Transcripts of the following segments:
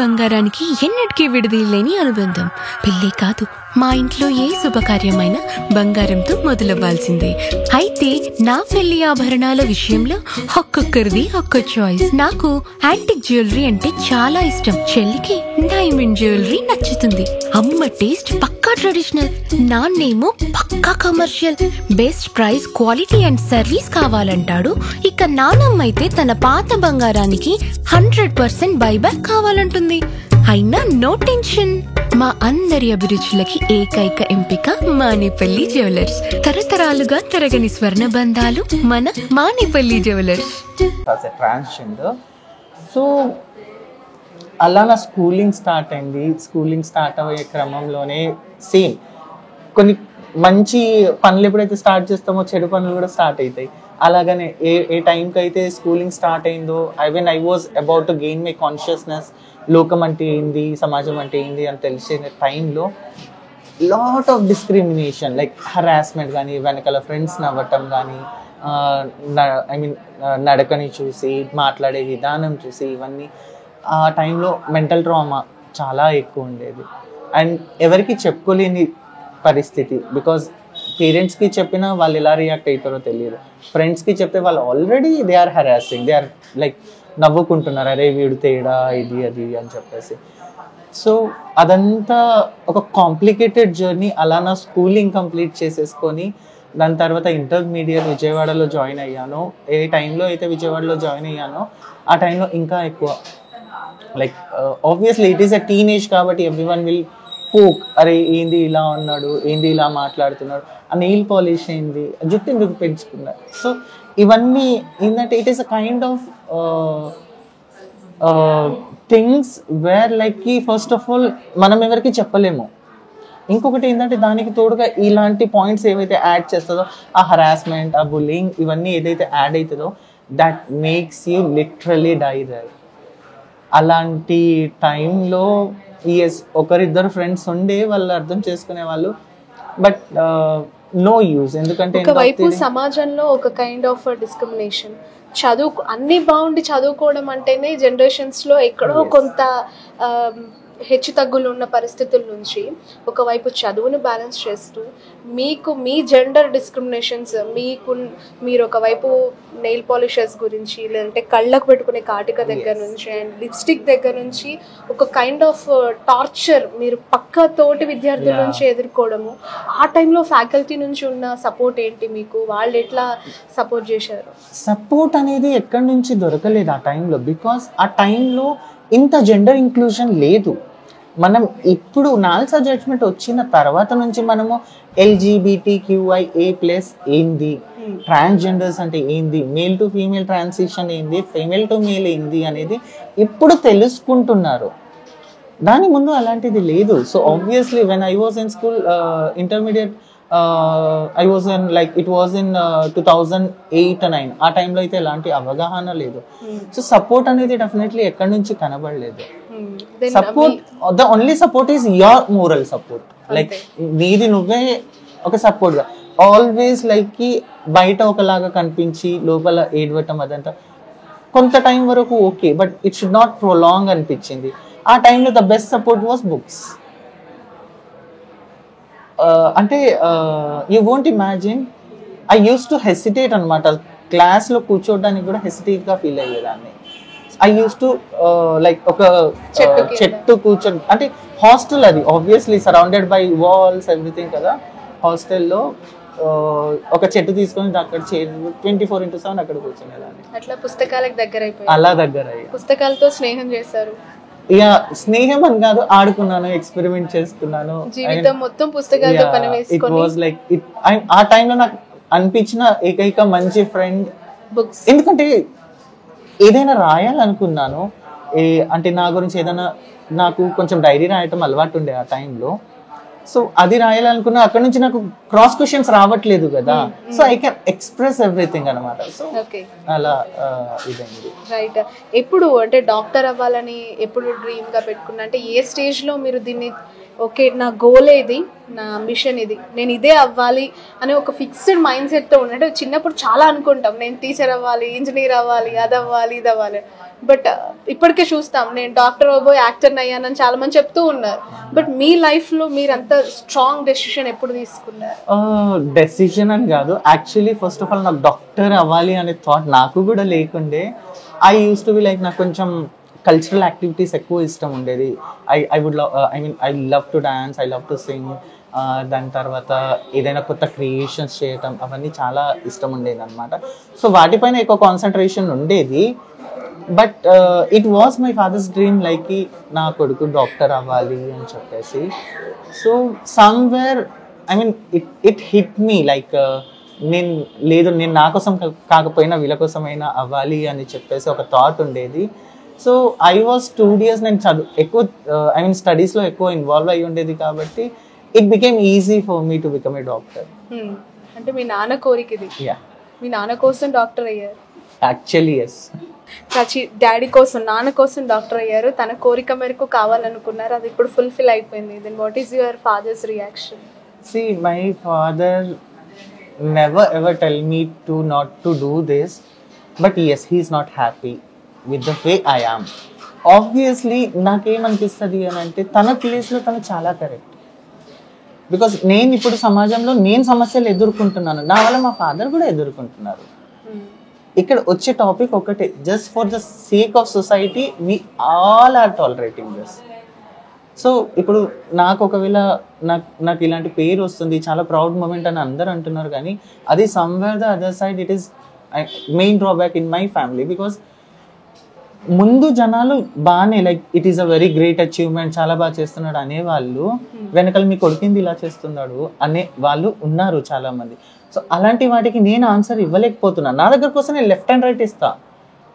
బంగారానికి ఎన్నటికీ విడదీయలేని అనుబంధం. పెళ్ళే కాదు, మా ఇంట్లో ఏ శుభకార్యమైనా బంగారంతో మొదలవ్వాల్సిందే. అయితే నా పెళ్లి ఆభరణాల విషయంలో ఒక్కొక్కరిది ఒక్క చాయిస్. నాకు యాంటిక్ జ్యువెలరీ అంటే చాలా ఇష్టం. చెల్లికి డైమండ్ జ్యువెలరీ నచ్చుతుంది. అమ్మ టేస్ట్ పక్కా ట్రెడిషనల్, నాన్నేమో పక్కా commercial. Best price, quality and service కావాలంటాడు. ఇక నానమ్మ అయితే తన పాత బంగారానికి 100% బైబ్యాక్ కావాలంటుంది. అయినా నో టెన్షన్. మా అందరి అభిరుచులకి ఏకైక ఎంపిక మానేపల్లి జ్యువెలర్స్. తరతరాలుగా తరగని స్వర్ణ బంధాలు మన మానేపల్లి జ్యువెలర్స్. ట్రాన్స్జెండర్, సో అలా నా స్కూలింగ్ స్టార్ట్ అయింది. స్కూలింగ్ స్టార్ట్ అయ్యే క్రమంలోనే సేమ్ కొన్ని మంచి పనులు ఎప్పుడైతే స్టార్ట్ చేస్తామో చెడు పనులు కూడా స్టార్ట్ అవుతాయి. అలాగనే ఏ టైంకి అయితే స్కూలింగ్ స్టార్ట్ అయిందో, I was about to gain my consciousness, లోకం అంటే ఏంది, సమాజం అంటే ఏంది అని తెలిసిన టైంలో lot of discrimination, like harassment కానీ, వెనకాల ఫ్రెండ్స్ నవ్వటం కానీ, నడకని చూసి, మాట్లాడే విధానం చూసి, ఇవన్నీ ఆ టైంలో మెంటల్ ట్రామా చాలా ఎక్కువ ఉండేది. అండ్ ఎవరికి చెప్పుకోలేని పరిస్థితి, బికాజ్ పేరెంట్స్కి చెప్పినా వాళ్ళు ఎలా రియాక్ట్ అవుతారో తెలియదు. ఫ్రెండ్స్కి చెప్తే వాళ్ళు already they are harassing, they are like నవ్వుకుంటున్నారు, అరే వీడు తేడా ఇది అది అని చెప్పేసి. సో అదంతా ఒక కాంప్లికేటెడ్ జర్నీ. అలా నా స్కూలింగ్ కంప్లీట్ చేసేసుకొని దాని తర్వాత ఇంటర్మీడియట్ విజయవాడలో జాయిన్ అయ్యాను. ఏ టైంలో అయితే విజయవాడలో జాయిన్ అయ్యానో ఆ టైంలో ఇంకా ఎక్కువ, like obviously it is a teenage కాబట్టి ఎవ్రీవన్ విల్ పోక్, అరే ఏంది ఇలా ఉన్నాడు, ఏంది ఇలా మాట్లాడుతున్నాడు, ఆ నెయిల్ పాలిష్ ఏంది, జుట్టు ఎందుకు పెంచుకున్నారు. సో ఇవన్నీ ఏంటంటే it is a kind of things where like first of all మనం ఎవరికి చెప్పలేము. ఇంకొకటి ఏంటంటే దానికి తోడుగా ఇలాంటి పాయింట్స్ ఏవైతే యాడ్ చేస్తుందో, ఆ హరాస్మెంట్, ఆ బుల్లింగ్, ఇవన్నీ ఏదైతే యాడ్ అవుతుందో that makes you literally die there. అలాంటి టైంలో ఒకరిద్దరు ఫ్రెండ్స్ ఉండే వాళ్ళు అర్థం చేసుకునే వాళ్ళు, బట్ నో యూజ్. ఎందుకంటే ఒకవైపు సమాజంలో ఒక కైండ్ ఆఫ్ డిస్క్రిమినేషన్, అన్ని బాగుండి చదువుకోవడం అంటేనే జనరేషన్స్లో ఎక్కడో కొంత హెచ్చు తగ్గులు ఉన్న పరిస్థితుల నుంచి ఒకవైపు చదువును బ్యాలెన్స్ చేస్తూ మీకు మీ జెండర్ డిస్క్రిమినేషన్స్, మీరు ఒకవైపు నెయిల్ పాలిషర్స్ గురించి, లేదంటే కళ్ళకు పెట్టుకునే కాటిక దగ్గర నుంచి అండ్ లిప్స్టిక్ దగ్గర నుంచి ఒక కైండ్ ఆఫ్ టార్చర్ మీరు పక్క తోటి విద్యార్థుల నుంచి ఎదుర్కోవడము, ఆ టైంలో ఫ్యాకల్టీ నుంచి ఉన్న సపోర్ట్ ఏంటి మీకు? వాళ్ళు ఎట్లా సపోర్ట్ చేశారు? సపోర్ట్ అనేది ఎక్కడి నుంచి దొరకలేదు ఆ టైంలో, బికాస్ ఆ టైంలో ఇంత జెండర్ ఇంక్లూజన్ లేదు. మనం ఇప్పుడు నాల్సా జడ్జ్మెంట్ వచ్చిన తర్వాత నుంచి మనము LGBTQIA+ ఏంది, ట్రాన్స్జెండర్స్ అంటే ఏంది, మేల్ టు ఫీమేల్ ట్రాన్సిషన్ ఏంది, ఫీమేల్ టు మేల్ ఏంది అనేది ఇప్పుడు తెలుసుకుంటున్నారు. దాని ముందు అలాంటిది లేదు. So obviously when I was in school, intermediate, I was in like it was in 2008-9, ఆ టైంలో అయితే ఎలాంటి అవగాహన లేదు. సో సపోర్ట్ అనేది డెఫినెట్లీ ఎక్కడి నుంచి కనబడలేదు. Support, the only support is your moral support, like నీది నువ్వే ఒక సపోర్ట్ గా. ఆల్వేస్ లైక్ కి బయట ఒకలాగా కనిపించి లోపల ఏడవటం అదంతా కొంత టైం వరకు okay, but it should not prolong అనిపించింది. ఆ టైంలో the best support was books. అంటే you won't imagine, I use to hesitate అనమాట. క్లాస్లో కూర్చోవడానికి కూడా హెసిటేట్గా ఫీల్ అయ్యేదాన్ని. ఐ యూస్ టు లైక్ ఒక చెట్టు కూర్చొని, అంటే హాస్టల్ అది obviously surrounded by walls everything కదా. హాస్టల్లో ఒక చెట్టు తీసుకొని అక్కడ 24/7 అక్కడ కూర్చునేదాన్ని. అట్లా పుస్తకాలకు దగ్గర అయిపోయి, అలా దగ్గర అయ్యి పుస్తకాలతో స్నేహం చేశారు. ఇక స్నేహం అని కాదు, ఆడుకున్నాను, ఎక్స్పెరిమెంట్ చేసుకున్నాను. జీవితం మొత్తం పుస్తకాలతో పని వేసుకొని, ఇట్ వాజ్ లైక్ ఆ టైంలో నాకు అనిపించిన ఏకైక మంచి ఫ్రెండ్ బుక్స్. ఎందుకంటే ఏదైనా రాయాలనుకున్నాను, అంటే నా గురించి ఏదైనా, నాకు కొంచెం డైరీ రాయటం అలవాటు ఉండే ఆ టైంలో. సో అది రాయాలనుకున్నా, అక్కడ నుంచి నాకు క్రాస్ క్వశ్చన్స్ రావట్లేదు కదా, so I can express everything అనమాట. సో అలా ఇదైంది. రైట్. ఎప్పుడు అంటే డాక్టర్ అవ్వాలని ఎప్పుడు డ్రీమ్ గా పెట్టుకున్నా, అంటే ఏ స్టేజ్ లో మీరు దీన్ని ఓకే నా గోల్ ఇది, నా మిషన్ ఇది, నేను ఇదే అవ్వాలి అనే ఒక ఫిక్స్డ్ మైండ్ సెట్తో ఉన్నట్టు చిన్నప్పుడు చాలా అనుకుంటాం, నేను టీచర్ అవ్వాలి, ఇంజనీర్ అవ్వాలి, అది అవ్వాలి, ఇది అవ్వాలి. బట్ ఇప్పటికే చూస్తాం నేను డాక్టర్ అవ్వబోయి యాక్టర్ని అయ్యానని చాలా మంది చెప్తూ ఉన్నారు. బట్ మీ లైఫ్లో మీరు అంత స్ట్రాంగ్ డెసిషన్ ఎప్పుడు తీసుకున్నారు? డెసిషన్ అని కాదు, యాక్చువల్లీ ఫస్ట్ ఆఫ్ ఆల్ నాకు డాక్టర్ అవ్వాలి అనే థాట్ నాకు కూడా లేకుండే. I use to be like నాకు కొంచెం కల్చరల్ యాక్టివిటీస్ ఎక్కువ ఇష్టం ఉండేది. I love to dance, I love to sing. దాని తర్వాత ఏదైనా కొత్త క్రియేషన్స్ చేయటం అవన్నీ చాలా ఇష్టం ఉండేది అనమాట. సో వాటిపైన ఎక్కువ కాన్సన్ట్రేషన్ ఉండేది. But it was my father's dream, like నా కొడుకు డాక్టర్ అవ్వాలి అని చెప్పేసి. So somewhere it hit me like నేను నా కోసం కాకపోయినా వీళ్ళ కోసమైనా అవ్వాలి అని చెప్పేసి ఒక థాట్ ఉండేది. సో ఐ వాజ్ స్టూడియస్, నేను ఎక్కువ స్టడీస్లో ఎక్కువ ఇన్వాల్వ్ అయ్యి ఉండేది కాబట్టి it became easy for me to become a doctor. అంటే మీ నాన్న కోరిక ఇది, మీ నాన్న కోసం డాక్టర్ అయ్యారు? Actually yes. డాడీ కోసం, నాన్న కోసం డాక్టర్ అయ్యారు, తన కోరిక మేరకు కావాలనుకున్నారు, అది ఇప్పుడు ఫుల్ఫిల్ అయిపోయింది. Then what is your father's reaction? See, my father never ever tell me to not to do this, but yes, he is not happy with the way I am. Obviously నాకేమనిపిస్తుంది అని అంటే తన ప్లేస్లో తను చాలా correct. Because నేను ఇప్పుడు సమాజంలో నేను సమస్యలు ఎదుర్కొంటున్నాను, నా వల్ల మా ఫాదర్ కూడా ఎదుర్కొంటున్నారు. ఇక్కడ వచ్చే టాపిక్ ఒకటే, just for the sake of society we all are tolerating this. So ఇప్పుడు నాకు ఒకవేళ నాకు ఇలాంటి పేరు వస్తుంది, చాలా ప్రౌడ్ మూమెంట్ అని అందరూ అంటున్నారు, కానీ అది somewhere the other side it is main drawback in my family. Because ముందు జనాలు బాగానే like it is a very great achievement, చాలా బాగా చేస్తున్నాడు అనేవాళ్ళు, వెనకాల మీ కొడుకింది ఇలా చేస్తున్నాడు అనే వాళ్ళు ఉన్నారు చాలా మంది. సో అలాంటి వాటికి నేను ఆన్సర్ ఇవ్వలేకపోతున్నాను. నా దగ్గర కోసం నేను లెఫ్ట్ అండ్ రైట్ ఇస్తా,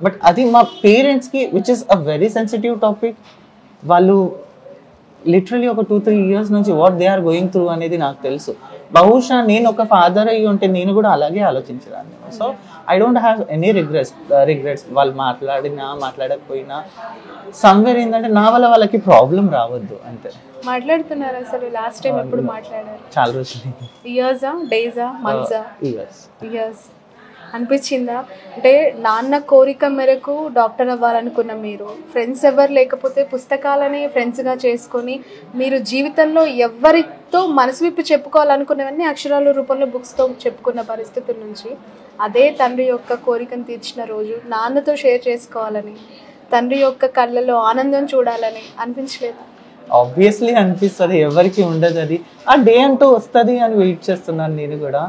బట్ అది మా పేరెంట్స్కి which is a very sensitive topic. వాళ్ళు లిటరలీ ఒక 2-3 years నుంచి what they are going through అనేది నాకు తెలుసు. బహుశా నేను ఒక ఫాదర్ అయ్యి ఉంటే నేను కూడా అలాగే ఆలోచించేదాన్ని. So I don't have any regrets. వాళ్ళు మాట్లాడకపోయినా సమ్వేర్ ఏంటంటే నా వల్ల వాళ్ళకి ప్రాబ్లం రావద్దు అంతే. మాట్లాడుతున్నారు అసలు లాస్ట్ టైం ఎప్పుడు మాట్లాడారు? చాలా రోజులు. ఇయర్సా, డేసా, మంత్సా? ఇయర్స్. అనిపించిందా అంటే నాన్న కోరిక మేరకు డాక్టర్ అవ్వాలనుకున్న మీరు, ఫ్రెండ్స్ ఎవరు లేకపోతే పుస్తకాలని ఫ్రెండ్స్గా చేసుకొని మీరు జీవితంలో ఎవరితో మనసు విప్పి చెప్పుకోవాలనుకున్నవన్నీ అక్షరాల రూపంలో బుక్స్తో చెప్పుకున్న పరిస్థితుల నుంచి అదే తండ్రి యొక్క కోరికను తీర్చిన రోజు నాన్నతో షేర్ చేసుకోవాలని, తండ్రి యొక్క కళ్ళలో ఆనందం చూడాలని అనిపించలేదు? ఆబ్వియస్లీ అనిపిస్తుంది, ఎవరికి ఉండదు అది. ఆ డే అంటూ వస్తుంది అని వెయిట్ చేస్తున్నాను నేను కూడా.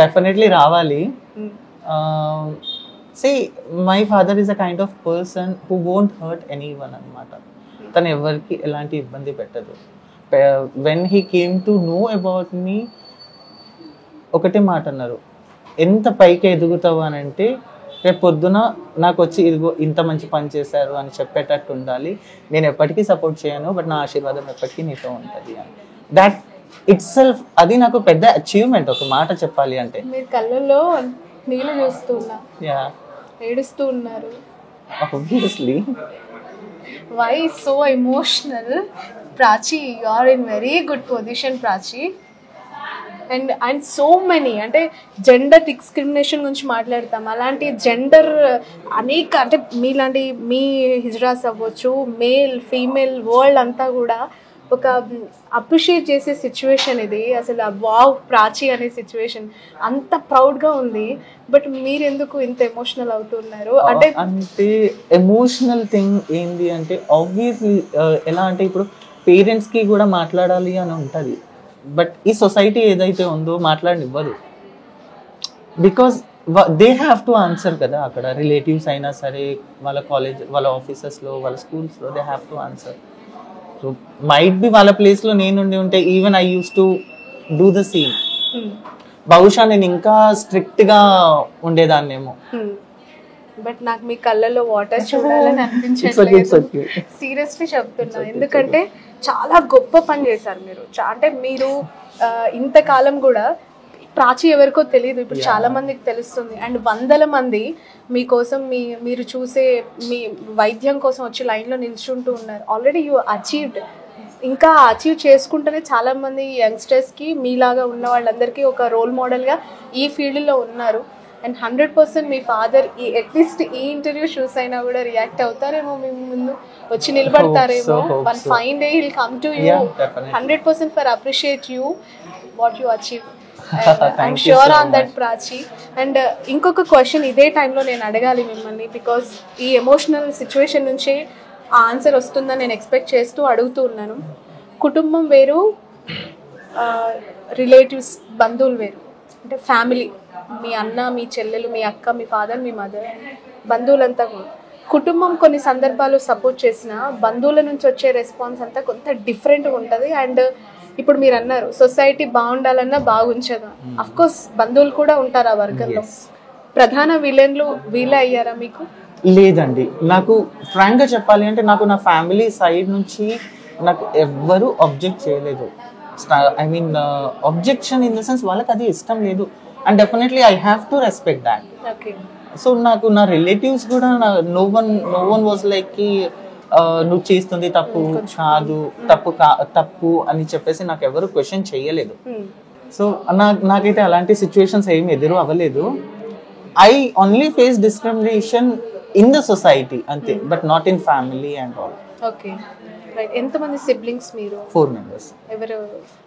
డెఫినెట్లీ రావాలి. See, my father is a kind of person who won't hurt anyone అన్నమాట. తను ఎవరికి ఎలాంటి ఇబ్బంది పెట్టదు. When he came to know about me, ఒకటే మాట అన్నారు, ఎంత పైకి ఎదుగుతావు అని అంటే రేపు పొద్దున నాకు వచ్చి ఇదిగో ఇంత మంచి పని చేశారు అని చెప్పేటట్టు ఉండాలి. నేను ఎప్పటికీ సపోర్ట్ చేయను, బట్ నా ఆశీర్వాదం ఎప్పటికీ నీతో ఉంటుంది అని. దట్ ఇట్ సెల్ఫ్ అది నాకు పెద్ద అచీవ్మెంట్, ఒక మాట చెప్పాలి అంటే. మీరు కళ్ళల్లో నీళ్ళు చూస్తున్నా, ఏడుస్తూ ఉన్నారు. Obviously. Why so emotional? Prachi, you are in very good position, Prachi. And so many అంటే జెండర్ డిస్క్రిమినేషన్ గురించి మాట్లాడతాం. అలాంటి జెండర్ అనేక అంటే మీలాంటి మీ హిజ్రాస్ అవ్వచ్చు, మేల్ ఫీమేల్ వరల్డ్ అంతా కూడా ఒక అప్రిషియేట్ చేసే సిచ్యువేషన్ ఇది. అసలు వావ్ ప్రాచి అనే సిచ్యువేషన్ అంత ప్రౌడ్గా ఉంది. బట్ మీరు ఎందుకు ఇంత ఎమోషనల్ అవుతున్నారు? అంటే ఎమోషనల్ థింగ్ ఏంటి అంటే ఆబ్వియస్లీ ఎలా అంటే ఇప్పుడు పేరెంట్స్కి కూడా మాట్లాడాలి అని ఉంటుంది, బట్ ఈ సొసైటీ ఏదైతే ఉందో మాట్లాడనివ్వదు. Because they have to answer కదా. అక్కడ రిలేటివ్స్ అయినా సరే, వాళ్ళ కాలేజ్, వాళ్ళ ఆఫీసెస్లో, వాళ్ళ స్కూల్స్లో they have to answer. So might be వాళ్ళ ప్లేస్లో నేనుండి ఉంటే even I use to do the same. బహుశా నేను ఇంకా స్ట్రిక్ట్గా ఉండేదాన్నేమో. బట్ నాకు మీ కళ్ళలో వాటర్ చూడాలని అనిపించట్లేదు, సీరియస్లీ చెప్తున్నా. ఎందుకంటే చాలా గొప్ప పని చేశారు మీరు. అంటే మీరు ఇంతకాలం కూడా ప్రాచి ఎవరికో తెలియదు, ఇప్పుడు చాలా మందికి తెలుస్తుంది. అండ్ వందల మంది మీకోసం మీరు చూసే మీ వైద్యం కోసం వచ్చి లైన్లో నిల్చుంటూ ఉన్నారు. ఆల్రెడీ యూ అచీవ్డ్ ఇంకా అచీవ్ చేసుకుంటేనే చాలా మంది యంగ్స్టర్స్కి మీలాగా ఉన్న వాళ్ళందరికీ ఒక రోల్ మోడల్గా ఈ ఫీల్డ్లో ఉన్నారు. అండ్ 100% మీ ఫాదర్ అట్లీస్ట్ ఈ ఇంటర్వ్యూ షూస్ అయినా కూడా రియాక్ట్ అవుతారేమో, మీ ముందు వచ్చి నిలబడతారేమో. One fine day will come to you 100% for appreciate you what you achieve. I'm sure on that Prachi. And ఇంకొక క్వశ్చన్ ఇదే టైంలో నేను అడగాలి మిమ్మల్ని, బికాజ్ ఈ ఎమోషనల్ సిచ్యువేషన్ నుంచి ఆ ఆన్సర్ వస్తుందని నేను ఎక్స్పెక్ట్ చేస్తూ అడుగుతూ ఉన్నాను. కుటుంబం వేరు, రిలేటివ్స్ బంధువులు వేరు, అంటే ఫ్యామిలీ, మీ అన్న, మీ చెల్లెలు, మీ అక్క, మీ ఫాదర్, మీ మదర్, బంధువులంతా కూడా. కుటుంబం కొన్ని సందర్భాలు సపోర్ట్ చేసిన బంధువుల నుంచి వచ్చే రెస్పాన్స్ అంతా కొంత డిఫరెంట్గా ఉంటుంది. అండ్ ఇప్పుడు మీరు అన్నారు సొసైటీ బాగుండాలన్నా బాగుంచదా, అఫ్ కోర్స్ బంధువులు కూడా ఉంటారు ఆ వర్గంలో. ప్రధాన విలన్లు వీళ్ళే అయ్యారా మీకు? లేదండి, నాకు ఫ్రాంక్గా చెప్పాలి అంటే నాకు నా ఫ్యామిలీ సైడ్ నుంచి నాకు ఎవ్వరూ అబ్జెక్ట్ చేయలేదు. I mean objection in the sense వాళ్ళకి అది ఇష్టం లేదు, and definitely I have to respect that. So నాకు నా రిలేటివ్స్ కూడా నో వన్ వాజ్ లైక్ కి నువ్వు చేస్తుంది తప్పు కాదు, తప్పు అని చెప్పేసి నాకు ఎవరు క్వశ్చన్ చేయలేదు. సో నాకైతే అలాంటి సిచ్యువేషన్స్ ఏమి ఎదురు అవ్వలేదు. I only face discrimination in the society అంతే, but not in family and all. Okay, right. ఎంతమంది సిబ్లింగ్స్ మీరు? 4 members. ఎవరు?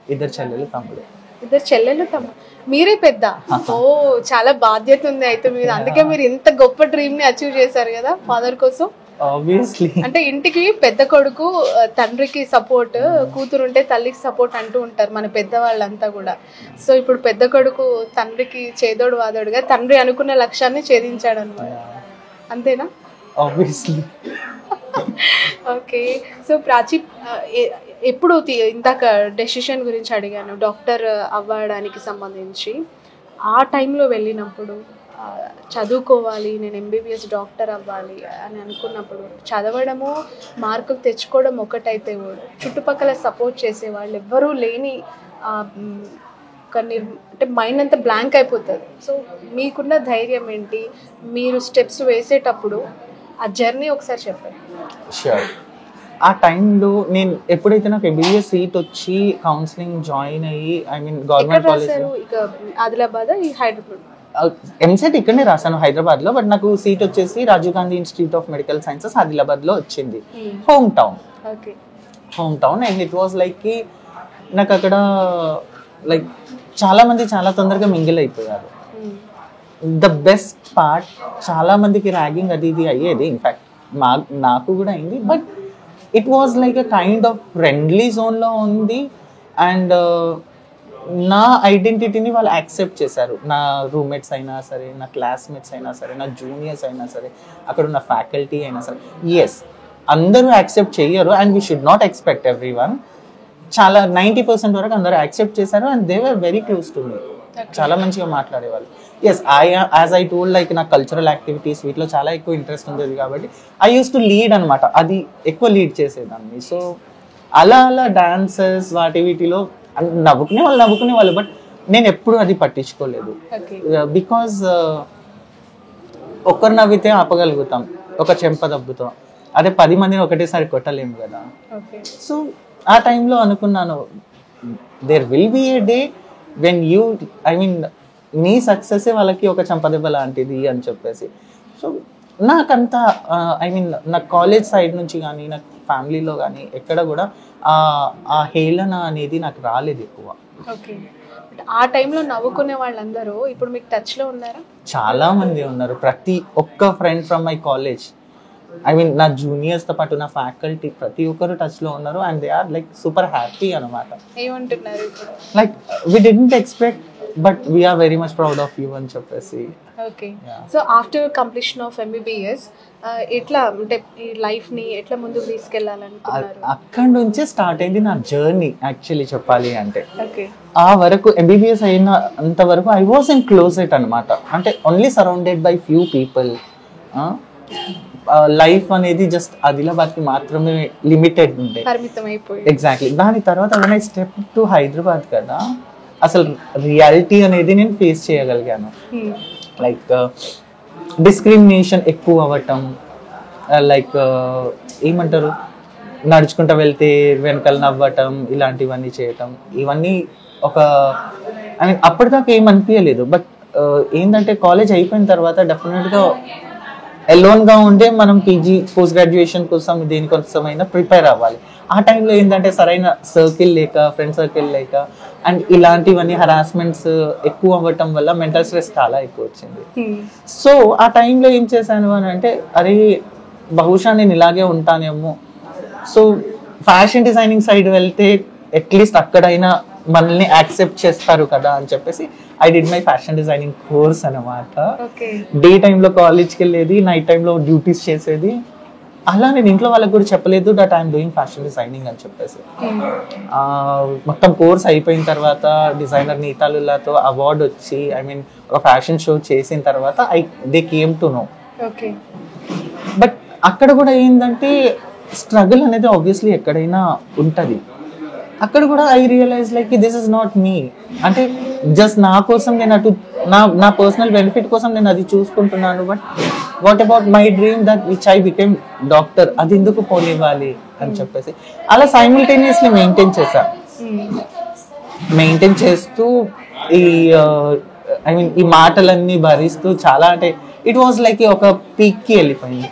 2 చెల్లెలు, తమ్ముడు. 2 చెల్లెలు, తమ్ముడు. మీరే పెద్ద? ఓ, చాలా బాధ్యత ఉంది అయితే మీరు. అందుకే మీరు ఇంత గొప్ప డ్రీమ్ ని అచీవ్ చేశారు కదా ఫాదర్ కోసం. ఆబ్వియస్లీ, అంటే ఇంటికి పెద్ద కొడుకు, తండ్రికి సపోర్ట్, కూతురు ఉంటే తల్లికి సపోర్ట్ అంటూ ఉంటారు మన పెద్దవాళ్ళంతా కూడా. సో ఇప్పుడు పెద్ద కొడుకు తండ్రికి చేదోడు వాదోడుగా తండ్రి అనుకున్న లక్ష్యాన్ని ఛేదించాడు అనమాట, అంతేనా? ఆబ్వియస్లీ. ఓకే. సో ప్రాచి, ఎప్పుడు ఇందాక డెసిషన్ గురించి అడిగాను డాక్టర్ అవ్వడానికి సంబంధించి, ఆ టైంలో వెళ్ళినప్పుడు చదువుకోవాలి, నేను ఎంబీబీఎస్ డాక్టర్ అవ్వాలి అని అనుకున్నప్పుడు చదవడము, మార్కులు తెచ్చుకోవడం ఒకటైతే కూడా చుట్టుపక్కల సపోర్ట్ చేసేవాళ్ళు ఎవ్వరూ లేని అంటే మైండ్ అంతా బ్లాంక్ అయిపోతుంది. సో మీకున్న ధైర్యం ఏంటి? మీరు స్టెప్స్ వేసేటప్పుడు ఆ జర్నీ ఒకసారి చెప్పండి. షూర్. ఆ టైంలో నేను ఎప్పుడైతే నాకు ఎంబీబీఎస్ సీట్ వచ్చి కౌన్సిలింగ్ జాయిన్ అయ్యి, ఐ మీన్ గవర్నమెంట్ కాలేజ్, ఇక ఆదిలాబాద్, హైదరాబాద్, ఎంసెట్ ఇక్కడనే రాశాను హైదరాబాద్లో, బట్ నాకు సీట్ వచ్చేసి Rajiv Gandhi institute of medical sciences ఆదిలాబాద్లో వచ్చింది. Home town. And it was like నాకు అక్కడ లైక్ చాలా మంది చాలా తొందరగా మింగిల్ అయిపోయారు. ద బెస్ట్ పార్ట్, చాలా మందికి ర్యాగింగ్ అది ఇది అయ్యేది, ఇన్ఫ్యాక్ట్ నాకు కూడా అయింది, but it was like a kind of friendly జోన్లో ఉంది. అండ్ నా ఐడెంటిటీని వాళ్ళు యాక్సెప్ట్ చేశారు. నా రూమ్మేట్స్ అయినా సరే, నా క్లాస్మేట్స్ అయినా సరే, నా జూనియర్స్ అయినా సరే, అక్కడ ఉన్న ఫ్యాకల్టీ అయినా సరే. ఎస్, అందరూ యాక్సెప్ట్ చెయ్యరు, and we should not expect everyone. చాలా 90% వరకు అందరూ యాక్సెప్ట్ చేశారు, and they were very close to me. చాలా మంచిగా మాట్లాడేవాళ్ళు. Yes, as I told, like నా కల్చరల్ యాక్టివిటీస్ వీటిలో చాలా ఎక్కువ ఇంట్రెస్ట్ ఉండేది కాబట్టి ఐ యూస్ టు లీడ్ అనమాట, అది ఎక్కువ లీడ్ చేసేదాన్ని. సో అలా డాన్సెస్ వీటిలో నవ్వుకునే వాళ్ళు, బట్ నేను ఎప్పుడు అది పట్టించుకోలేదు. బికాజ్ ఒక్కరు నవ్వితే ఆపగలుగుతాం ఒక చెంప దెబ్బతో, అదే 10 మందిని ఒకటేసారి కొట్టలేము కదా. సో ఆ టైంలో అనుకున్నాను, there will be a day when you, I mean నీ సక్సెస్ వాళ్ళకి ఒక చెంపదెబ్బ లాంటిది అని చెప్పేసి. సో నాకంతా ఐ మీన్ నా కాలేజ్ సైడ్ నుంచి కానీ, నా ఫ్యామిలీలో కానీ ఎక్కడ కూడా ఆ హేళన అనేది నాకు రాలేదు ఎక్కువ. ఓకే. ఆ టైంలో నవ్వుకునే వాళ్ళందరూ ఇప్పుడు మీకు టచ్లో ఉన్నారా? చాలా మంది ఉన్నారు. ప్రతి ఒక్క friend from my college, I mean నా జూనియర్స్తో పాటు నా ఫ్యాకల్టీ ప్రతి ఒక్కరు టచ్లో ఉన్నారు, and they are like super happy అనమాట. ఏమంటున్నారు ఇప్పుడు? Like we didn't expect, but we're very much proud of you అని చెప్పేసి. Okay. So after completion of MBBS ఎట్లా, అంటే ఈ లైఫ్ని ఎట్లా ముందుకు తీసుకెళ్ళాలనుకున్నారు? అక్కడి నుంచే స్టార్ట్ అయింది నా జర్నీ యాక్చువల్లీ చెప్పాలి అంటే. ఓకే. ఆ వరకు ఎంబీబీఎస్ అయిన అంతవరకు ఐ వాజ్ ఇన్ క్లోజెట్ అనమాట, అంటే only surrounded by few people. Life అనేది జస్ట్ ఆదిలాబాద్కి మాత్రమే లిమిటెడ్ ఉండే, పరిమితం అయిపోయింది. ఎగ్జాక్ట్లీ. దాని తర్వాత when I step to Hyderabad కదా, అసలు రియాలిటీ అనేది నేను ఫేస్ చేయగలిగాను. లైక్ డిస్క్రిమినేషన్ ఎక్కువ అవ్వటం, లైక్ ఏమంటారు, నడుచుకుంటూ వెళ్తే వెనకాల నవ్వటం ఇలాంటివన్నీ చేయటం, ఇవన్నీ ఒక ఐ మీన్ అప్పటిదాకా ఏం అనిపించలేదు. బట్ ఏంటంటే కాలేజ్ అయిపోయిన తర్వాత డెఫినెట్గా ఎలోన్గా ఉండే మనం పీజీ పోస్ట్ గ్రాడ్యుయేషన్ కోసం దేనికోసమైనా ప్రిపేర్ అవ్వాలి. ఆ టైంలో ఏంటంటే సరైన సర్కిల్ లేక, ఫ్రెండ్ సర్కిల్ లేక, అండ్ ఇలాంటివన్నీ హరాస్మెంట్స్ ఎక్కువ అవ్వటం వల్ల మెంటల్ స్ట్రెస్ చాలా ఎక్కువ వచ్చింది. సో ఆ టైంలో ఏం చేశాను అని అంటే, అరే బహుశా నేను ఇలాగే ఉంటానేమో, సో ఫ్యాషన్ డిజైనింగ్ సైడ్ వెళ్తే అట్లీస్ట్ అక్కడైనా మనల్ని యాక్సెప్ట్ చేస్తారు కదా అని చెప్పేసి I did my fashion designing course అనమాట. డే టైంలో కాలేజ్కి వెళ్ళేది, నైట్ టైంలో డ్యూటీస్ చేసేది. అలా నేను ఇంట్లో వాళ్ళకి కూడా చెప్పలేదు that I'm doing fashion designing అని చెప్పేసి. మొత్తం కోర్స్ అయిపోయిన తర్వాత డిజైనర్ నీతాలుల్లాతో అవార్డు వచ్చి, ఐ మీన్ ఒక ఫ్యాషన్ షో చేసిన తర్వాత they came to know. But అక్కడ కూడా ఏంటంటే స్ట్రగుల్ అనేది ఆబ్వియస్లీ ఎక్కడైనా ఉంటుంది. అక్కడ కూడా I realise like this is not me, అంటే జస్ట్ నా కోసం నేను అటు నా పర్సనల్ బెనిఫిట్ కోసం నేను అది చూసుకుంటున్నాను. But what about my dream that which I became doctor, అది ఎందుకు పోనివ్వాలి అని చెప్పేసి అలా సైమిల్టేనియస్లీ మెయింటైన్ చేస్తూ ఈ ఐ మీన్ ఈ మాటలన్నీ భరిస్తూ చాలా, అంటే ఇట్ వాజ్ లైక్ ఒక పీక్కి వెళ్ళిపోయింది.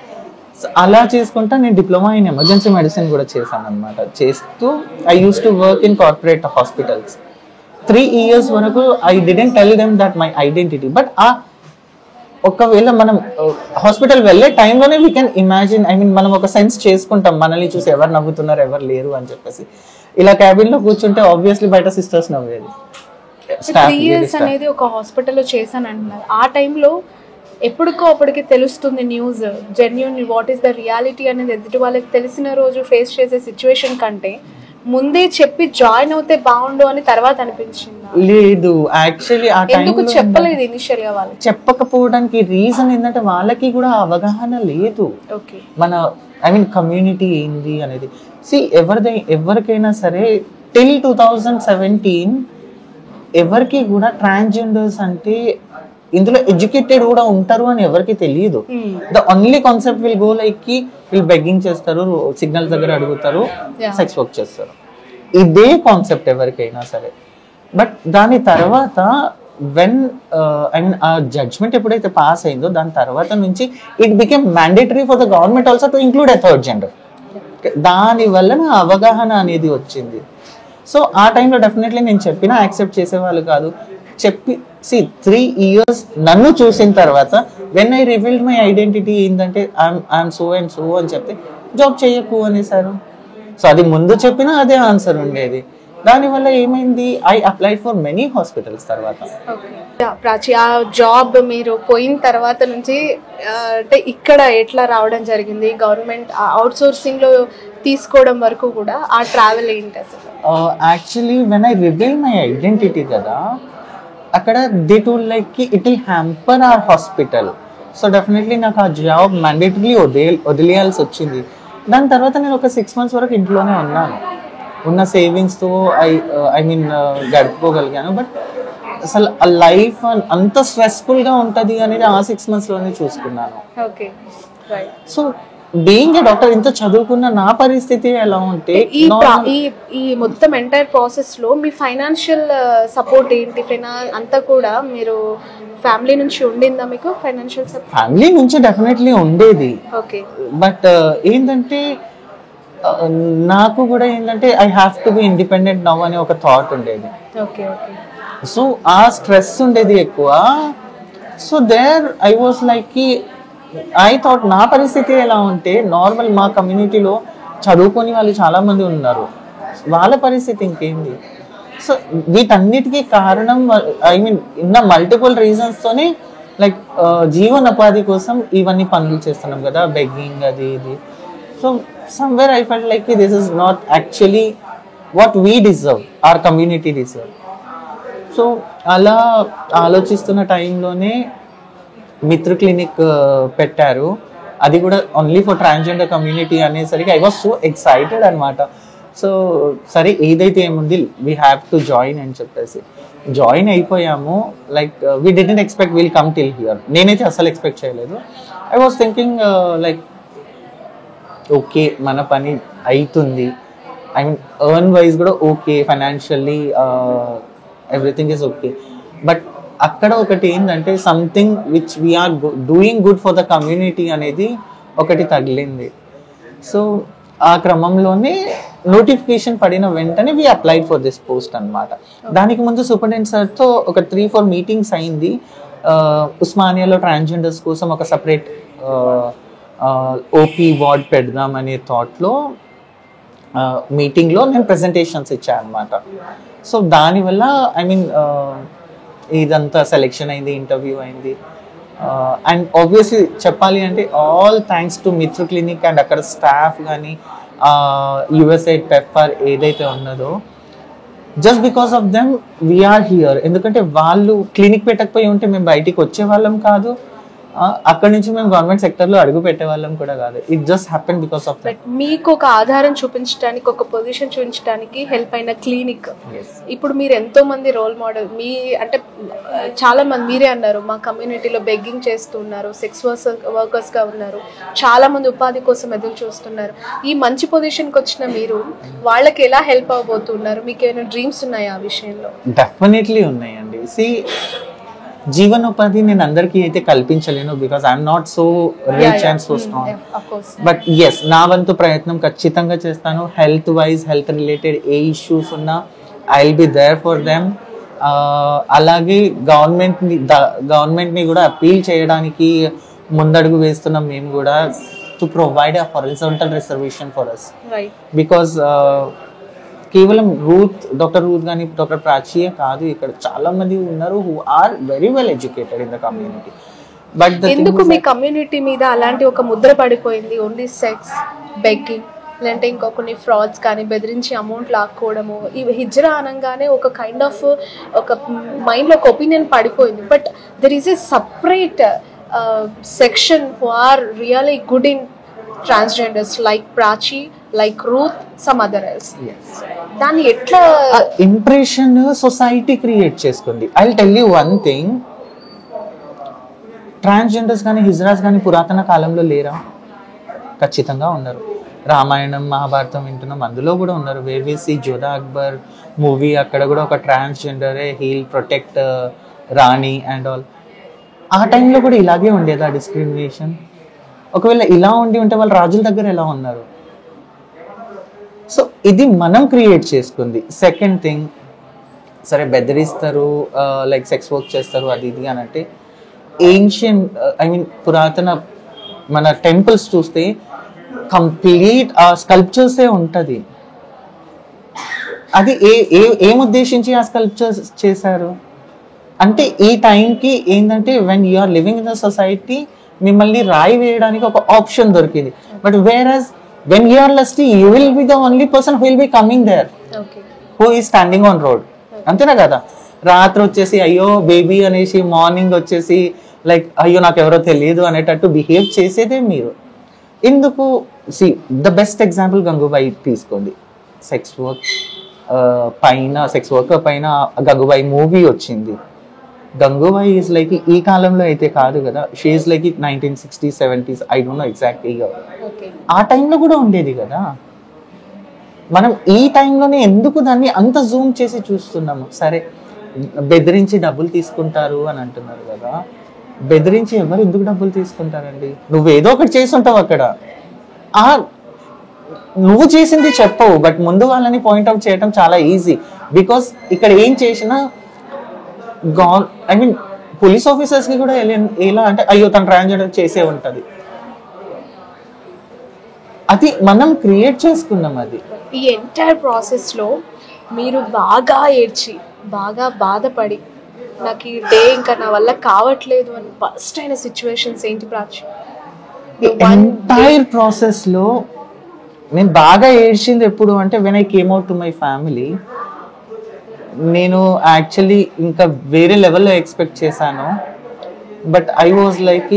అలా చేసుకుంటా నేను డిప్లొమా ఇన్ ఎమర్జెన్సీ మెడిసిన్ కూడా చేశాను అనమాట. చేస్తూ I use to work in corporate hospitals 3 years వరకు. I didn't tell them that my identity. But ఒకవేళ మనం హాస్పిటల్ వెళ్ళే టైంలోనే we can imagine, I mean మనం ఒక సెన్స్ చేసుకుంటాం మనల్ని చూసి ఎవరు నవ్వుతున్నారు ఎవరు లేరు అని చెప్పేసి. ఇలా క్యాబిన్ లో కూర్చుంటే ఆబ్వియస్లీ బయట సిస్టర్స్ నవ్వేది. 3 years అనేది ఒక హాస్పిటల్లో చేశాను అంటున్నారు. ఆ టైంలో ఎప్పటికో అప్పటికి తెలుస్తుంది news, genuine what is the reality అనేది ఎదుటి వాళ్ళకి తెలిసిన రోజు ఫేస్ చేసే సిచ్యువేషన్ కంటే ముందే చెప్పి జాయిన్ అవుతే బాగుండు అని తర్వాత అనిపించింది. లేదు, యాక్చువల్లీ ఆ ఎందుకు చెప్పలేదు ఇనిషియల్ గా? వాళ్ళు చెప్పకపోవడానికి రీజన్ ఏంటంటే వాళ్ళకి కూడా అవగాహన లేదు మన ఐ మీన్ కమ్యూనిటీ ఏంది అనేది. ఎవరికైనా సరే టిల్ 2017 ఎవరికి కూడా ట్రాన్స్జెండర్స్ అంటే ఇందులో ఎడ్యుకేటెడ్ కూడా ఉంటారు అని ఎవరికి తెలియదు. The only concept will go like కి వీళ్ళు బెగ్గింగ్ చేస్తారు, సిగ్నల్స్ దగ్గర అడుగుతారు, సెక్స్ వర్క్ చేస్తారు, ఇదే కాన్సెప్ట్ ఎవరికైనా సరే. బట్ దాని తర్వాత వెన్ ఐ మీన్ ఆ జడ్జ్మెంట్ ఎప్పుడైతే పాస్ అయిందో దాని తర్వాత నుంచి it became mandatory for the government also to include a third gender. దాని వల్ల నా అవగాహన అనేది వచ్చింది. సో ఆ టైంలో డెఫినెట్లీ నేను చెప్పినా యాక్సెప్ట్ చేసేవాళ్ళు కాదు. చెప్పి 3 years నన్ను చూసిన తర్వాత when I revealed my identity ఏంటంటే ఐఎమ్ సో అండ్ సో అని చెప్తే జాబ్ చేయకు అనేసారు. సో అది ముందు చెప్పినా అదే ఆన్సర్ ఉండేది. దానివల్ల ఏమైంది, I applied for many hospitals తర్వాత. ప్రాచి, ఆ జాబ్ మీరు పోయిన తర్వాత నుంచి అంటే ఇక్కడ ఎట్లా రావడం జరిగింది, గవర్నమెంట్ అవుట్ సోర్సింగ్ లో తీసుకోవడం వరకు కూడా ఆ ట్రావెల్ ఏంటి అసలు? Actually when I reveal my identity కదా, అక్కడ they told like it will hamper our hospital. So definitely నాకు ఆ జాబ్ మ్యాండేటరీ వదిలేయాల్సి వచ్చింది. దాని తర్వాత నేను ఒక 6 months వరకు ఇంట్లోనే ఉన్నాను. ఉన్న సేవింగ్స్తో ఐ మీన్ గడుపుకోగలిగాను. బట్ అసలు ఆ లైఫ్ అంత స్ట్రెస్ఫుల్గా ఉంటుంది అనేది ఆ 6 monthsలోనే చూసుకున్నాను. సో బీయింగ్ ఏ డాక్టర్, ఇంత చదువుకున్న నా పరిస్థితి ఎలా ఉంటే ఈ మొత్తం ఎంటైర్ ప్రాసెస్ లో మీ ఫైనాన్షియల్ సపోర్ట్ ఏంటి? అంతా కూడా మీరు ఫ్యామిలీ నుంచి ఉండిందా మీకు ఫైనాన్షియల్ సపోర్ట్? ఫ్యామిలీ నుంచి డెఫినెట్లీ ఉండేది. బట్ ఏంటంటే నాకు కూడా ఏంటంటే I have to be independent now అనే ఒక థాట్ ఉండేది. సో ఆ స్ట్రెస్ ఉండేది ఎక్కువ. So there I was like I thought నా పరిస్థితి ఎలా ఉంటే నార్మల్ మా కమ్యూనిటీలో చదువుకొని వాళ్ళు చాలా మంది ఉన్నారు, వాళ్ళ పరిస్థితి ఇంకేంది. సో వీటన్నిటికీ కారణం ఐ మీన్ ఉన్న మల్టిపుల్ రీజన్స్తోనే లైక్ జీవనోపాధి కోసం ఇవన్నీ పనులు చేస్తున్నాం కదా, బెగ్గింగ్ అది ఇది. So somewhere I felt like this is not actually what we deserve, our community deserve. So అలా ఆలోచిస్తున్న టైంలోనే మిత్ర క్లినిక్ పెట్టారు. అది కూడా ఓన్లీ ఫర్ ట్రాన్స్జెండర్ కమ్యూనిటీ అనేసరికి ఐ వాజ్ సో ఎక్సైటెడ్ అనమాట. సో సరే ఏదైతే ఏముంది వీ హ్యావ్ టు జాయిన్ అని చెప్పేసి జాయిన్ అయిపోయాము. Like we didn't expect will come till here. నేనైతే అసలు ఎక్స్పెక్ట్ చేయలేదు. I was thinking like okay మన పని అవుతుంది, ఐ మీన్ ఎర్న్ వైజ్ కూడా okay, financially everything is okay. But అక్కడ ఒకటి ఏంటంటే something which we're doing good for the community అనేది ఒకటి తగిలింది. సో ఆ క్రమంలోనే నోటిఫికేషన్ పడిన వెంటనే we applied for this post అనమాట. దానికి ముందు సూపరింటెండెంట్ సార్తో ఒక 3-4 మీటింగ్స్ అయింది. ఉస్మానియాలో ట్రాన్స్జెండర్స్ కోసం ఒక సపరేట్ ఓపీ వార్డ్ పెడదాం అనే థాట్లో మీటింగ్లో నేను ప్రెజెంటేషన్స్ ఇచ్చాను అనమాట. సో దానివల్ల ఐ మీన్ ఇదంతా సెలెక్షన్ అయింది, ఇంటర్వ్యూ అయింది. అండ్ ఆబ్వియస్లీ చెప్పాలి అంటే all thanks to Mitru clinic and అక్కడ స్టాఫ్ కానీ యుఎస్ఐడ్ పెప్పర్ ఏదైతే ఉన్నదో, just because of them we are here. ఎందుకంటే వాళ్ళు క్లినిక్ పెట్టకపోయి ఉంటే మేము బయటికి వచ్చే వాళ్ళం కాదు, అక్కడి నుంచి మేము గవర్నమెంట్ సెక్టర్లో అడుగు పెట్టే వాళ్ళం కూడా కాదు. It just happen because of that. మీకు ఒక ఆధారం చూపించడానికి, ఒక పొజిషన్ చూపించడానికి హెల్ప్ అయిన క్లినిక్. ఇప్పుడు మీరు ఎంతో మంది రోల్ మోడల్, మీ అంటే చాలా మంది మీరే అన్నారు మా కమ్యూనిటీలో బెగ్గింగ్ చేస్తున్నారు, సెక్స్ వర్కర్స్ గా ఉన్నారు, చాలా మంది ఉపాధి కోసం ఎదురు చూస్తున్నారు. ఈ మంచి పొజిషన్కి వచ్చిన మీరు వాళ్ళకి ఎలా హెల్ప్ అవబోతున్నారు? మీకు ఏమైనా డ్రీమ్స్ ఉన్నాయా ఆ విషయంలో? డెఫినెట్లీ ఉన్నాయండి. జీవనోపాధి నేను అందరికీ అయితే కల్పించలేను, because I'm not so rich and so strong. But yes, నా వంతు ప్రయత్నం ఖచ్చితంగా చేస్తాను. హెల్త్ వైజ్, హెల్త్ రిలేటెడ్ ఏ ఇష్యూస్ ఉన్నా I will be there for them. అలాగే గవర్నమెంట్ని కూడా అపీల్ చేయడానికి ముందడుగు వేస్తున్నాం మేము కూడా, to provide a horizontal reservation for us. Because కేవలం డాక్టర్ రూత్ కానీ డాక్టర్ ప్రాచీయే కాదు, ఇక్కడ చాలా మంది ఉన్నారు who are very well educated in the community. But ఎందుకు మీ కమ్యూనిటీ మీద అలాంటి ఒక ముద్ర పడిపోయింది? ఓన్లీ సెక్స్, బెగ్గింగ్, లేదంటే ఇంకో కొన్ని ఫ్రాడ్స్ కానీ, బెదిరించి అమౌంట్ లాక్కోవడము, ఇవి హిజ్రా అనగానే ఒక కైండ్ ఆఫ్ ఒక మైండ్లో ఒక ఒపీనియన్ పడిపోయింది. But there is a separate section who are really good in transgenders like Prachi, like Ruth, some other else. Yes. దాన్ని ఎట్లా ఇంప్రెషన్ సొసైటీ క్రియేట్ చేసుకుంది. I will tell you one thing, transgenders కానీ hijras కానీ పురాతన కాలంలో లేరా? ఖచ్చితంగా ఉన్నారు. రామాయణం మహాభారతం వింటున్నాం, అందులో కూడా ఉన్నారు. వేవేసి జోధా అక్బర్ మూవీ, అక్కడ కూడా ఒక ట్రాన్స్జెండరే హీల్ ప్రొటెక్ట్ రాణి అండ్ ఆల్. ఆ టైంలో కూడా ఇలాగే ఉండేదా డిస్క్రిమినేషన్? ఒకవేళ ఇలా ఉండి ఉంటే వాళ్ళు రాజుల దగ్గర ఎలా ఉన్నారు? సో ఇది మనం క్రియేట్ చేసుకుంది. సెకండ్ థింగ్, సరే బెదిరిస్తారు, లైక్ సెక్స్ వర్క్ చేస్తారు అది ఇది అని అంటే, ఏన్షియన్ ఐ మీన్ పురాతన మన టెంపుల్స్ చూస్తే కంప్లీట్ స్కల్ప్చర్సే ఉంటుంది. అది ఏం ఉద్దేశించి ఆ స్కల్ప్చర్స్ చేశారు అంటే, ఈ టైంకి ఏంటంటే when you are living in the society మిమ్మల్ని రాయి వేయడానికి ఒక ఆప్షన్ దొరికింది. But whereas when you are lusty you will be the only person who will be coming there, who is standing on road. అంతేనా కదా? రాత్రి వచ్చేసి అయ్యో బేబీ అనేసి, మార్నింగ్ వచ్చేసి లైక్ అయ్యో నాకు ఎవరో తెలియదు అనేటట్టు బిహేవ్ చేసేదే మీరు. ఎందుకు? See the best example Gangubai తీసుకోండి. సెక్స్ వర్కర్ పైన గంగూబాయి మూవీ వచ్చింది. గంగూబాయి ఈజ్ లైక్ ఈ కాలంలో అయితే కాదు కదా, she is like 1960s 70s, I don't know exact year. ఆ టైంలో కూడా ఉండేది కదా. మనం ఈ టైంలోనే ఎందుకు దాన్ని అంత జూమ్ చేసి చూస్తున్నాము? సరే బెదిరించి డబ్బులు తీసుకుంటారు అని అంటున్నారు కదా, బెదిరించి ఎవరు ఎందుకు డబ్బులు తీసుకుంటారండి? నువ్వేదో ఒకటి చేసి ఉంటావు అక్కడ, నువ్వు చేసింది చెప్పవు, బట్ ముందు వాళ్ళని పాయింట్అవుట్ చేయడం చాలా ఈజీ. బికాస్ ఇక్కడ ఏం చేసినా ఐ మీన్ పోలీస్ ఆఫీసర్స్ కి కూడా ఎలా అంటే అయ్యో తను ట్రాన్స్జెండర్ చేసే ఉంటది. అది మనం క్రియేట్ చేసుకున్నాం. అది ఈ ఎంటైర్ ప్రాసెస్ లో మీరు బాగా ఏడ్చి, బాగా బాధపడి, నాకు ఈ డే ఇంకా నా వల్ల కావట్లేదు అని ఫస్ట్ అయిన సిచ్యువేషన్స్ ఏంటి ప్రాచి? ఎంటైర్ ప్రాసెస్ లో నేను బాగా ఏడ్చింది ఎప్పుడు అంటే when I came out to my family. నేను యాక్చువల్లీ ఇంకా వేరే లెవెల్లో ఎక్స్పెక్ట్ చేశాను, బట్ ఐ వాజ్ లైక్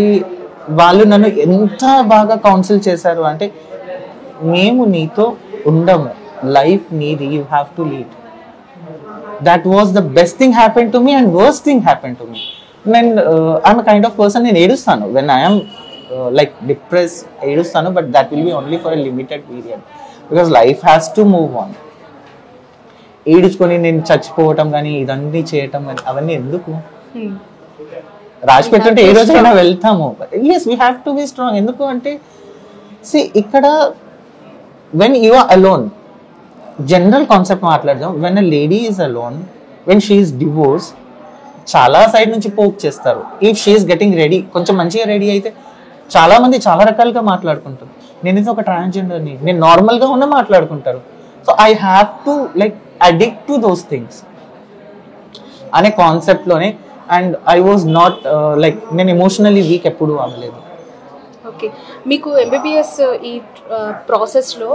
వాళ్ళు నన్ను ఎంత బాగా కౌన్సిల్ చేశారు అంటే, మేము నీతో ఉండము, లైఫ్ నీది, you have to lead. That was the best thing happen to me and worst thing happen to me. నేను ఐఎమ్ కైండ్ ఆఫ్ పర్సన్, నేను ఏడుస్తాను వెన్ ఐఎమ్ లైక్ డిప్రెస్ ఏడుస్తాను, but that will be only for a limited period, because life has to move on. ఏడుచుకొని నేను చచ్చిపోవటం కానీ ఇదన్నీ చేయటం కానీ అవన్నీ ఎందుకు? రాసి పెట్టుంటే ఏ రోజైనా వెళ్తాము. Yes, we have to be strong. ఎందుకు అంటే సి ఇక్కడ when you are alone, general concept మాట్లాడదాం. When a lady is alone, when she is divorce, చాలా సైడ్ నుంచి పోక్ చేస్తారు. If she is getting ready, కొంచెం మంచిగా రెడీ అయితే చాలా మంది చాలా రకాలుగా మాట్లాడుకుంటారు. నేను ఇది ఒక ట్రాన్స్జెండర్ని, నేను నార్మల్గా ఉన్న మాట్లాడుకుంటారు. So I have to like addict to those things అనే కాన్సెప్ట్లోనే. And I was not like నేను ఎమోషనల్లీ వీక్ ఎప్పుడు అవ్వలేదు. ఓకే, మీకు ఎంబీబీఎస్ ఈ ప్రాసెస్లో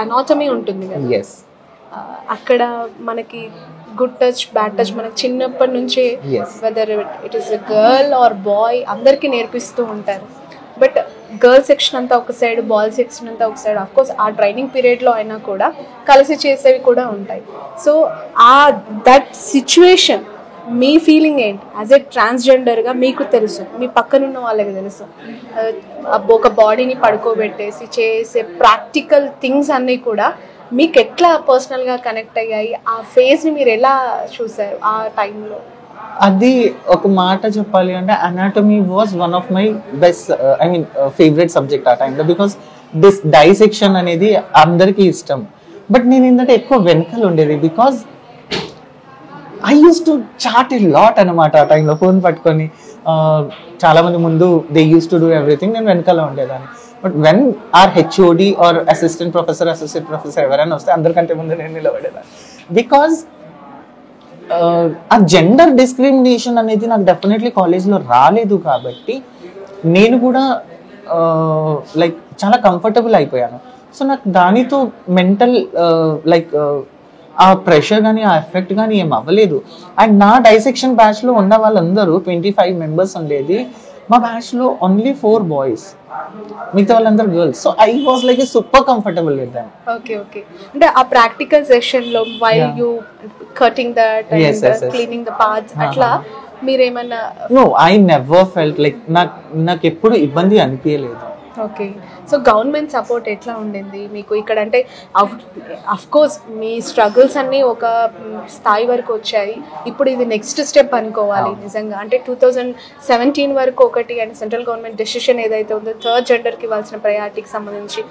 అనాటమీ ఉంటుంది కదా, ఎస్, అక్కడ మనకి గుడ్ టచ్ బ్యాడ్ టచ్ మనకి చిన్నప్పటి నుంచే Yes. Whether it is a girl or boy అందరికీ నేర్పిస్తూ ఉంటారు. బట్ గర్ల్ సెక్షన్ అంతా ఒక సైడ్, బాయ్ సెక్షన్ అంతా ఒక సైడ్. కోర్స్ ఆ ట్రైనింగ్ పీరియడ్లో అయినా కూడా కలిసి చేసేవి కూడా ఉంటాయి. సో ఆ దట్ సిచ్యువేషన్ మీ ఫీలింగ్ ఏంటి? యాజ్ ఎ ట్రాన్స్జెండర్గా మీకు తెలుసు, మీ పక్కనున్న వాళ్ళకి తెలుసు, ఒక బాడీని పడుకోబెట్టేసి చేసే ప్రాక్టికల్ థింగ్స్ అన్నీ కూడా మీకు ఎట్లా పర్సనల్గా కనెక్ట్ అయ్యాయి? ఆ ఫేజ్ని మీరు ఎలా చూసారు ఆ టైంలో? అది ఒక మాట చెప్పాలి అంటే anatomy was one of my best, I mean favourite subject ఆ టైంలో. బికాస్ దిస్ డైసెక్షన్ అనేది అందరికీ ఇష్టం, బట్ నేను ఏంటంటే ఎక్కువ వెనకలు ఉండేది. Because I use to chat a lot అనమాట ఆ టైంలో. ఫోన్ పట్టుకొని చాలా మంది ముందు they use to do everything, నేను వెనకాల ఉండేదాన్ని. But when our HOD or assistant professor, associate professor ఎవరైనా వస్తే అందరికంటే ముందు నేను నిలబడేదాన్ని. బికాజ్ ఆ జెండర్ డిస్క్రిమినేషన్ అనేది నాకు డెఫినెట్లీ కాలేజ్లో రాలేదు కాబట్టి నేను కూడా లైక్ చాలా కంఫర్టబుల్ అయిపోయాను. సో నాకు దానితో మెంటల్ లైక్ ఆ ప్రెషర్ కానీ ఆ ఎఫెక్ట్ కానీ ఏం అవ్వలేదు. అండ్ నా డైసెక్షన్ బ్యాచ్లో ఉన్న వాళ్ళందరూ 25 మెంబర్స్ ఉండేది. మా బ్యాచ్లో ఓన్లీ 4 బాయ్స్, మిగతా వాళ్ళందరూ girls. So I was like super comfortable with them. Okay okay, అంటే ఆ ప్రాక్టికల్ సెషన్లో while you cutting that and cleaning the parts అట్లా మీరేమన్నా? No, I never felt like నాకు ఎప్పుడు ఇబ్బంది అనిపించలేదు. ఓకే, సో గవర్నమెంట్ సపోర్ట్ ఎట్లా ఉండింది మీకు ఇక్కడ? అంటే అఫ్ కోర్స్ మీ స్ట్రగుల్స్ అన్నీ ఒక స్థాయి వరకు వచ్చాయి, ఇప్పుడు ఇది నెక్స్ట్ స్టెప్ అనుకోవాలి నిజంగా. అంటే 2017 వరకు ఒకటి, అండ్ సెంట్రల్ గవర్నమెంట్ డెసిషన్ ఏదైతే ఉందో థర్డ్ జెండర్కి ఇవ్వాల్సిన ప్రయారిటీకి సంబంధించి